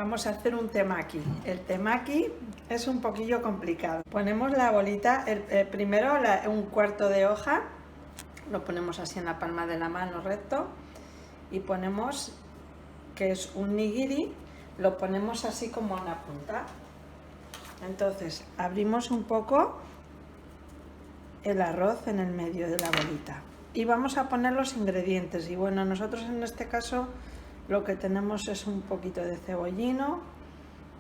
Vamos a hacer un temaki. El temaki es un poquillo complicado. Ponemos la bolita, primero un cuarto de hoja, lo ponemos así en la palma de la mano recto y ponemos, que es un nigiri, lo ponemos así como a una punta. Entonces abrimos un poco el arroz en el medio de la bolita y vamos a poner los ingredientes. Y bueno, nosotros en este caso lo que tenemos es un poquito de cebollino,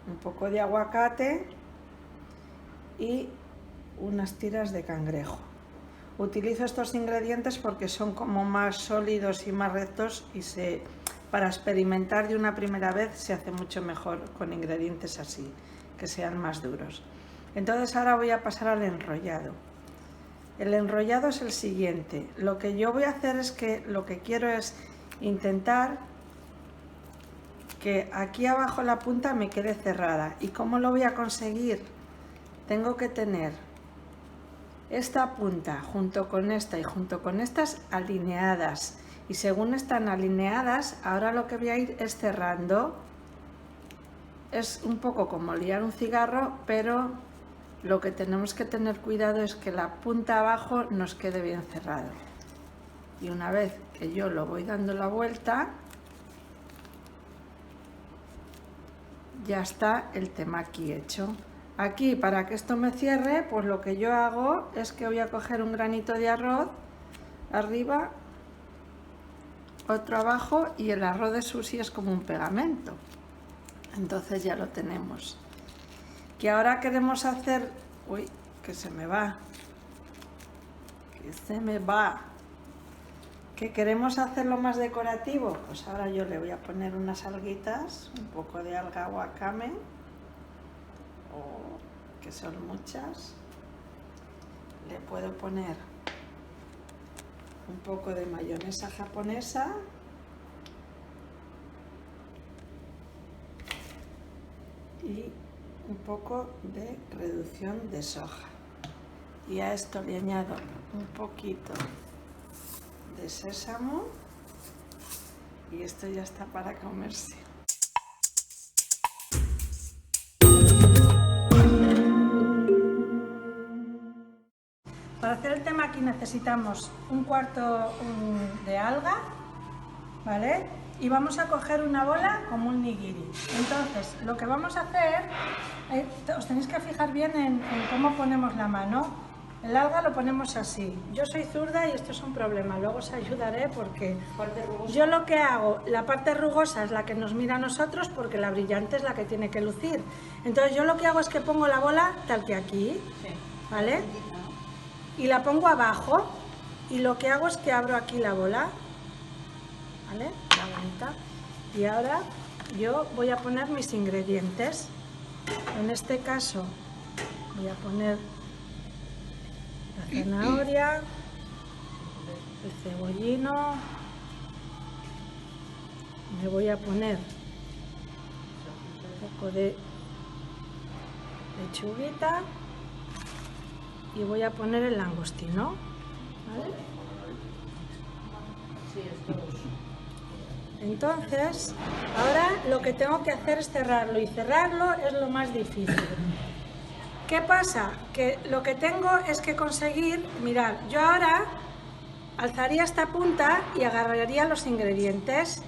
un poco de aguacate y unas tiras de cangrejo. Utilizo estos ingredientes porque son como más sólidos y más rectos y para experimentar de una primera vez se hace mucho mejor con ingredientes así, que sean más duros. Entonces ahora voy a pasar al enrollado. El enrollado es el siguiente. Lo que yo voy a hacer es que lo que quiero es intentar que aquí abajo la punta me quede cerrada. ¿Y cómo lo voy a conseguir? Tengo que tener esta punta junto con esta y junto con estas alineadas. Y según están alineadas, ahora lo que voy a ir es cerrando. Es un poco como liar un cigarro, pero lo que tenemos que tener cuidado es que la punta abajo nos quede bien cerrado. Y una vez que yo lo voy dando la vuelta, ya está el temaki hecho. Aquí, para que esto me cierre, pues lo que yo hago es que voy a coger un granito de arroz arriba, otro abajo, y el arroz de sushi es como un pegamento. Entonces ya lo tenemos. Que ahora queremos hacer... Uy, que se me va. Que se me va. ¿Que queremos hacerlo más decorativo? Pues ahora yo le voy a poner unas alguitas, un poco de alga wakame, que son muchas. Le puedo poner un poco de mayonesa japonesa. Y un poco de reducción de soja. Y a esto le añado un poquito de sésamo y esto ya está para comerse. Para hacer el temaki necesitamos un cuarto de alga, ¿vale? Y vamos a coger una bola como un nigiri. Entonces, lo que vamos a hacer, os tenéis que fijar bien en cómo ponemos la mano. El alga lo ponemos así. Yo soy zurda y esto es un problema, luego os ayudaré porque yo lo que hago, la parte rugosa es la que nos mira a nosotros porque la brillante es la que tiene que lucir. Entonces yo lo que hago es que pongo la bola tal que aquí, ¿vale? Y la pongo abajo y lo que hago es que abro aquí la bola, ¿vale? La bonita. Y ahora yo voy a poner mis ingredientes. En este caso voy a poner la zanahoria, el cebollino, me voy a poner un poco de lechuguita y voy a poner el langostino, ¿vale? Entonces, ahora lo que tengo que hacer es cerrarlo, y cerrarlo es lo más difícil. ¿Qué pasa? Que lo que tengo es que conseguir, mirad, yo ahora alzaría esta punta y agarraría los ingredientes,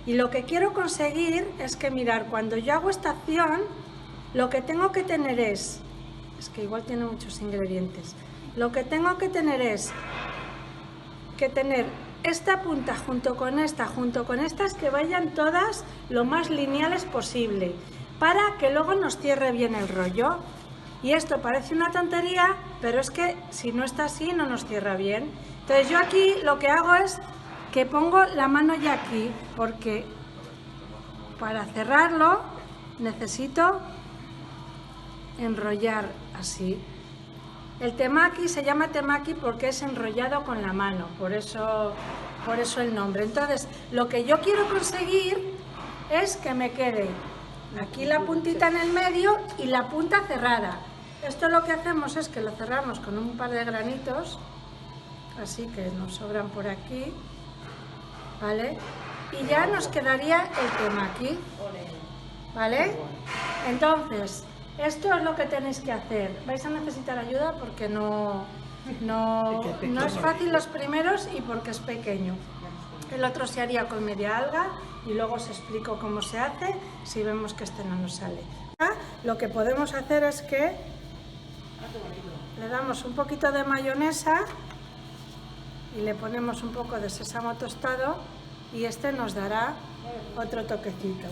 y lo que quiero conseguir es que, mirad, cuando yo hago esta acción, lo que tengo que tener es que igual tiene muchos ingredientes, lo que tengo que tener es que tener esta punta junto con estas que vayan todas lo más lineales posible, para que luego nos cierre bien el rollo. Y esto parece una tontería, pero es que si no está así no nos cierra bien. Entonces yo aquí lo que hago es que pongo la mano ya aquí, porque para cerrarlo necesito enrollar así. El temaki se llama temaki porque es enrollado con la mano, por eso el nombre. Entonces, lo que yo quiero conseguir es que me quede aquí la puntita en el medio y la punta cerrada. Esto lo que hacemos es que lo cerramos con un par de granitos, así que nos sobran por aquí, ¿vale? Y ya nos quedaría el temaki. ¿vale? Entonces, esto es lo que tenéis que hacer. Vais a necesitar ayuda porque no es fácil los primeros y porque es pequeño. El otro se haría con media alga y luego os explico cómo se hace si vemos que este no nos sale. Lo que podemos hacer es que le damos un poquito de mayonesa y le ponemos un poco de sésamo tostado y este nos dará otro toquecito.